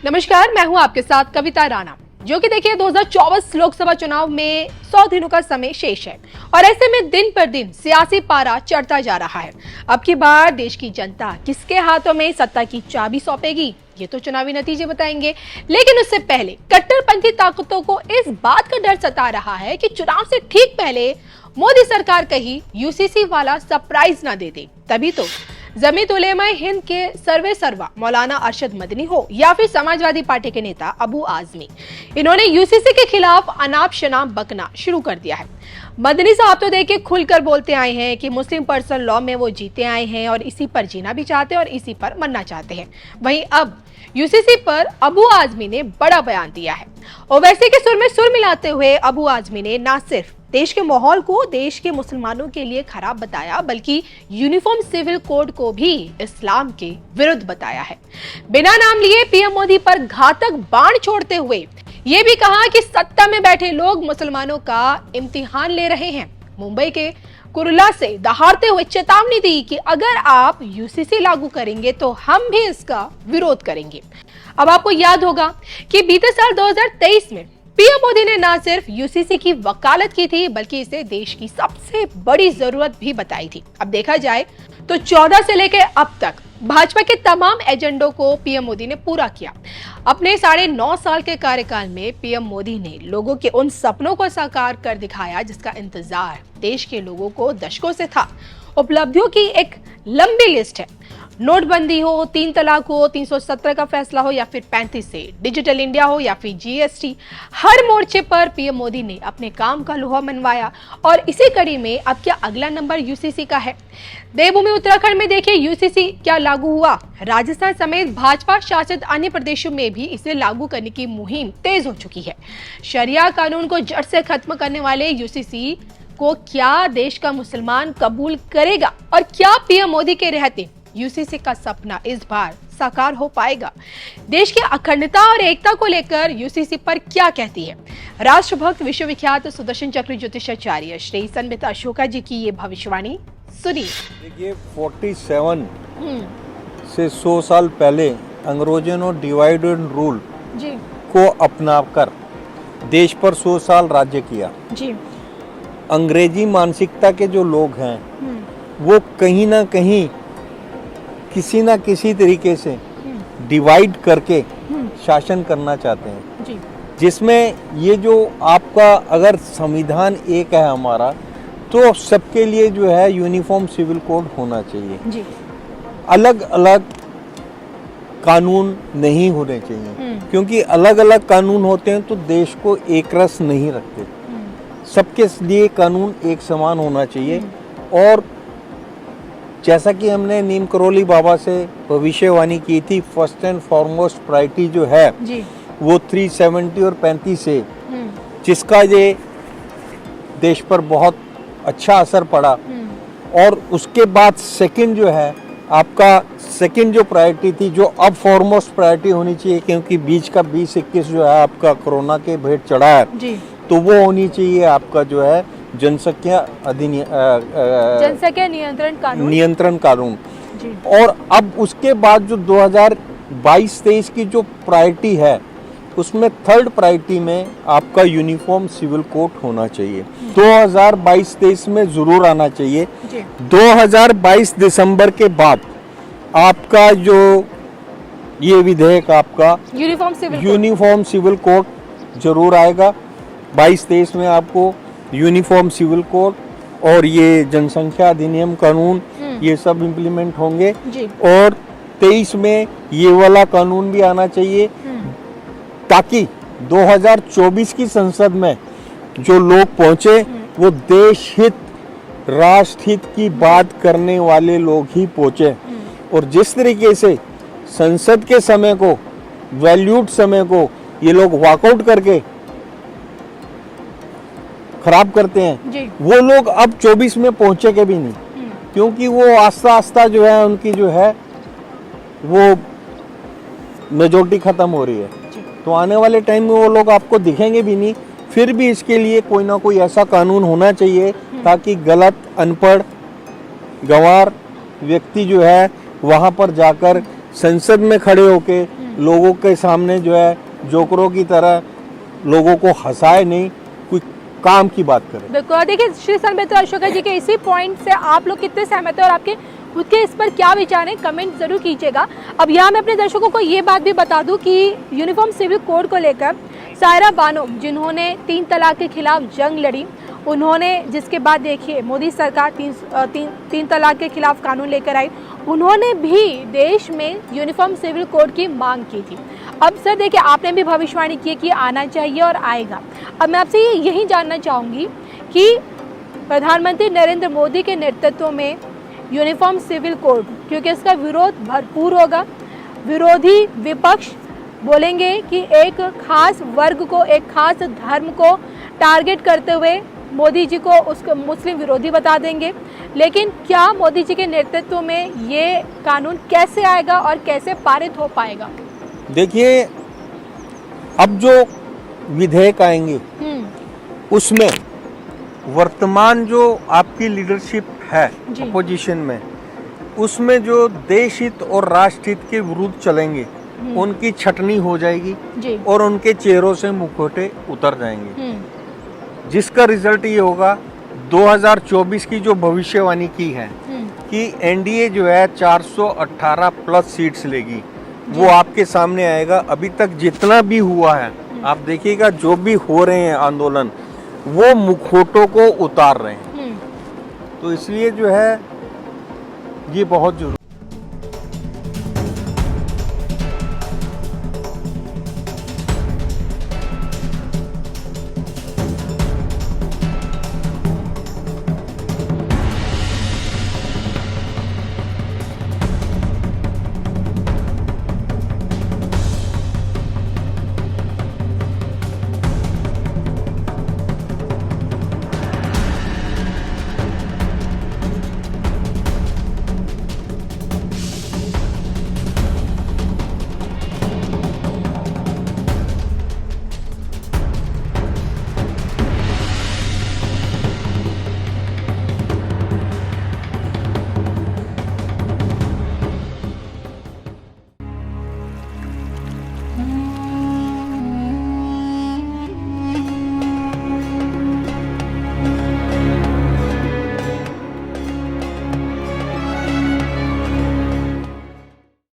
नमस्कार, मैं हूं आपके साथ कविता राणा। जो कि देखिए 2024 लोकसभा चुनाव में 100 दिनों का समय शेष है और ऐसे में दिन पर दिन सियासी पारा चढ़ता जा रहा है। अब की बार देश की जनता किसके हाथों में सत्ता की चाबी सौंपेगी, ये तो चुनावी नतीजे बताएंगे। लेकिन उससे पहले कट्टरपंथी ताकतों को इस बात का डर सता रहा है कि चुनाव से ठीक पहले मोदी सरकार कहीं यूसीसी वाला सरप्राइज ना दे दे। तभी तो जमीयत उलेमा हिंद के सर्वे सर्वा मौलाना अरशद मदनी हो या फिर समाजवादी पार्टी के नेता अबू आजमी, इन्होंने यूसीसी के खिलाफ अनाप शनाप बकना शुरू कर दिया है। मदनी साहब तो देखिए खुलकर बोलते आए हैं कि मुस्लिम पर्सनल लॉ में वो जीते आए हैं और इसी पर जीना भी चाहते हैं और इसी पर मरना चाहते हैं। वहीं अब यूसीसी पर अबू आजमी ने बड़ा बयान दिया है। ओवैसी के सुर में सुर मिलाते हुए अबू आजमी ने न सिर्फ देश के माहौल को देश के मुसलमानों के लिए खराब बताया, बल्कि यूनिफॉर्म सिविल कोड को भी इस्लाम के विरुद्ध बताया है। बिना नाम लिए पीएम मोदी पर घातक बाण छोड़ते हुए ये भी कहा कि सत्ता में बैठे लोग मुसलमानों का इम्तिहान ले रहे हैं। मुंबई के कुर्ला से दहाड़ते हुए चेतावनी दी कि अगर आप यूसीसी लागू करेंगे तो हम भी इसका विरोध करेंगे। अब आपको याद होगा कि बीते साल 2023 में पीएम मोदी ने न सिर्फ यूसीसी की वकालत की थी, बल्कि इसे देश की सबसे बड़ी जरूरत भी बताई थी। अब देखा जाए तो 14 से लेकर अब तक भाजपा के तमाम एजेंडों को पीएम मोदी ने पूरा किया। अपने 9.5 साल के कार्यकाल में पीएम मोदी ने लोगों के उन सपनों को साकार कर दिखाया जिसका इंतजार देश के लोगों को दशकों से था। उपलब्धियों की एक लंबी लिस्ट है। नोटबंदी हो, 3 तलाक हो, 317 का फैसला हो या फिर 35 से डिजिटल इंडिया हो या फिर जीएसटी, हर मोर्चे पर पीएम मोदी ने अपने काम का लोहा मनवाया। और इसी कड़ी में अब क्या अगला नंबर यूसीसी का है। देवभूमि उत्तराखंड में देखिए यूसीसी क्या लागू हुआ। राजस्थान समेत भाजपा शासित अन्य प्रदेशों में भी इसे लागू करने की मुहिम तेज हो चुकी है। शरिया कानून को जड़ से खत्म करने वाले यूसीसी को क्या देश का मुसलमान कबूल करेगा और क्या पीएम मोदी के रहते यूसीसी का सपना इस बार साकार हो पाएगा। देश की अखंडता और एकता को लेकर यूसीसी पर क्या कहती है राष्ट्रभक्त विश्वविख्यात सुदर्शन चक्र ज्योतिषाचार्य श्री संबित अशोका जी की ये भविष्यवाणी सुनिए। देखिए 47 से 100 साल पहले अंग्रेजों ने डिवाइड एंड रूल को अपनाकर देश पर 100 साल राज्य किया जी। अंग्रेजी मानसिकता के जो लोग हैं वो कहीं ना कहीं किसी ना किसी तरीके से डिवाइड करके शासन करना चाहते हैं जी। जिसमें ये जो आपका अगर संविधान एक है हमारा, तो सबके लिए जो है यूनिफॉर्म सिविल कोड होना चाहिए जी। अलग अलग कानून नहीं होने चाहिए, क्योंकि अलग अलग कानून होते हैं तो देश को एक रस नहीं रखते। सबके लिए कानून एक समान होना चाहिए। और जैसा कि हमने नीम करोली बाबा से भविष्यवाणी की थी, फर्स्ट एंड फॉरमोस्ट प्रायोरिटी जो है जी। वो 370 और 35 से जिसका ये देश पर बहुत अच्छा असर पड़ा। और उसके बाद सेकंड जो है आपका सेकंड जो प्रायोरिटी थी, जो अब फॉरमोस्ट प्रायोरिटी होनी चाहिए, क्योंकि बीच का 2021 जो है आपका कोरोना के भेंट चढ़ा है जी। तो वो होनी चाहिए आपका जो है जनसंख्या नियंत्रण कानून जी। और अब उसके बाद जो 2022-23 की जो प्रायोरिटी है, उसमें थर्ड प्रायोरिटी में आपका यूनिफॉर्म सिविल कोड होना चाहिए। 2022-23 में जरूर आना चाहिए जी। 2022 दिसंबर के बाद आपका जो ये विधेयक आपका यूनिफॉर्म सिविल कोड जरूर आएगा। 22-23 में आपको यूनिफॉर्म सिविल कोड और ये जनसंख्या अधिनियम कानून ये सब इम्प्लीमेंट होंगे जी। और 23 में ये वाला कानून भी आना चाहिए, ताकि 2024 की संसद में जो लोग पहुंचे वो देश हित राष्ट्र हित की बात करने वाले लोग ही पहुंचे। और जिस तरीके से संसद के समय को, वैल्यूड समय को ये लोग वॉकआउट करके खराब करते हैं जी। वो लोग अब 24 में पहुंचे के भी नहीं, क्योंकि वो आस्ता आस्ता जो है उनकी जो है वो मेजोरिटी खत्म हो रही है। तो आने वाले टाइम में वो लोग आपको दिखेंगे भी नहीं। फिर भी इसके लिए कोई ना कोई ऐसा कानून होना चाहिए ताकि गलत, अनपढ़, गंवार व्यक्ति जो है वहां पर जाकर संसद में खड़े होके लोगों के सामने जो है जोकरों की तरह लोगों को हंसाए नहीं, कोई काम की बात करे। बिल्कुल। और देखिए श्री संबित अशोका जी के इसी पॉइंट से आप लोग कितने सहमत हैं और आपके खुद के इस पर क्या विचार है, कमेंट जरूर कीजिएगा। अब यहाँ मैं अपने दर्शकों को ये बात भी बता दूं कि यूनिफॉर्म सिविल कोड को लेकर सायरा बानो, जिन्होंने 3 तलाक के खिलाफ जंग लड़ी, उन्होंने, जिसके बाद देखिए मोदी सरकार तीन तलाक के खिलाफ कानून लेकर आई, उन्होंने भी देश में यूनिफॉर्म सिविल कोड की मांग की थी। अब सर देखिए, आपने भी भविष्यवाणी की कि आना चाहिए और आएगा। अब मैं आपसे यही जानना चाहूँगी कि प्रधानमंत्री नरेंद्र मोदी के नेतृत्व में यूनिफॉर्म सिविल कोड, क्योंकि इसका विरोध भरपूर होगा, विरोधी विपक्ष बोलेंगे कि एक खास वर्ग को, एक खास धर्म को टारगेट करते हुए मोदी जी को उसको मुस्लिम विरोधी बता देंगे। लेकिन क्या मोदी जी के नेतृत्व में ये कानून कैसे आएगा और कैसे पारित हो पाएगा? देखिए, अब जो विधेयक आएंगे उसमें वर्तमान जो आपकी लीडरशिप है अपोजिशन में, उसमें जो देश हित और राष्ट्र हित के विरुद्ध चलेंगे उनकी छटनी हो जाएगी और उनके चेहरों से मुखौटे उतर जाएंगे, जिसका रिजल्ट ये होगा 2024 की जो भविष्यवाणी की है कि एनडीए जो है 418 प्लस सीट्स लेगी, वो आपके सामने आएगा। अभी तक जितना भी हुआ है आप देखिएगा, जो भी हो रहे हैं आंदोलन, वो मुखौटों को उतार रहे हैं। तो इसलिए जो है ये बहुत जरूरी